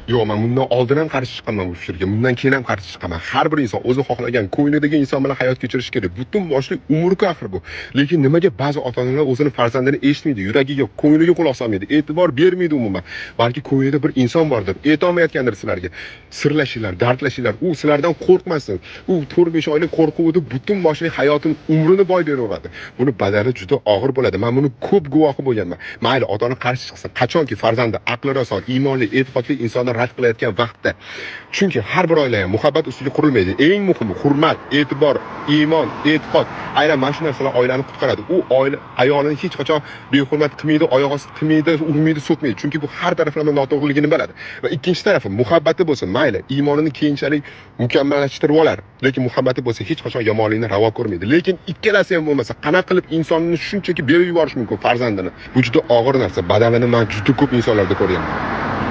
Yo'q, men bundan oldin ham qarshi chiqqanman bu fikrga, bundan keyin ham qarshi chiqaman. Har bir inson o'zi xohlagan, ko'nglidagi inson bilan hayot kechirish kerak. Butun boshli umr-ku axir bu. Lekin nimaga ba'zi ota-onalar o'zini farzandini eshitmaydi, yuragiga, ko'ngliga quloq solmaydi, e'tibor bermaydi umuman. Balki ko'nglida bir inson bordir, aytolmayotgandir sizlarga. Sirlashinglar, dardlashinglar, u sizlardan qo'rqmasin. U 4-5 oylik qo'rquvida butun boshli hayotini, umrini boy beraveradi. Buni badali juda og'ir bo'ladi. Men buni ko'p guvohi bo'lganman. Mayli, ota-ona qarshi chiqsin, qachonki farzandi aqli rason, iymonli, e'tiqodli insonni rad qilayotgan vaqtda. Chunki har bir oila ham muhabbat ustiga qurilmaydi. Eng muhimi hurmat, e'tibor, iymon, e'tiqod. Aynan mana shu narsalar oilani qutqaradi. U oila ayolini hech qachon behurmat qilmaydi, oyoq osti qilmaydi, urmaydi, so'kmaydi. Chunki bu har taraflama noto'g'riligini biladi. Va ikkinchi tarafi muhabbati bo'lsin, mayli, iymonini keyinchalik mukammallashtirib olar. Lekin muhabbati bo'lsa hech qachon yomonlikni ravo ko'rmaydi. Lekin ikkalasi ham bo'lmasa, qanaqa qilib insonni shunchaki berib yuborish mumkin farzandini? Bu juda og'ir narsa. Badalini men juda ko'p insonlarda ko'rganman.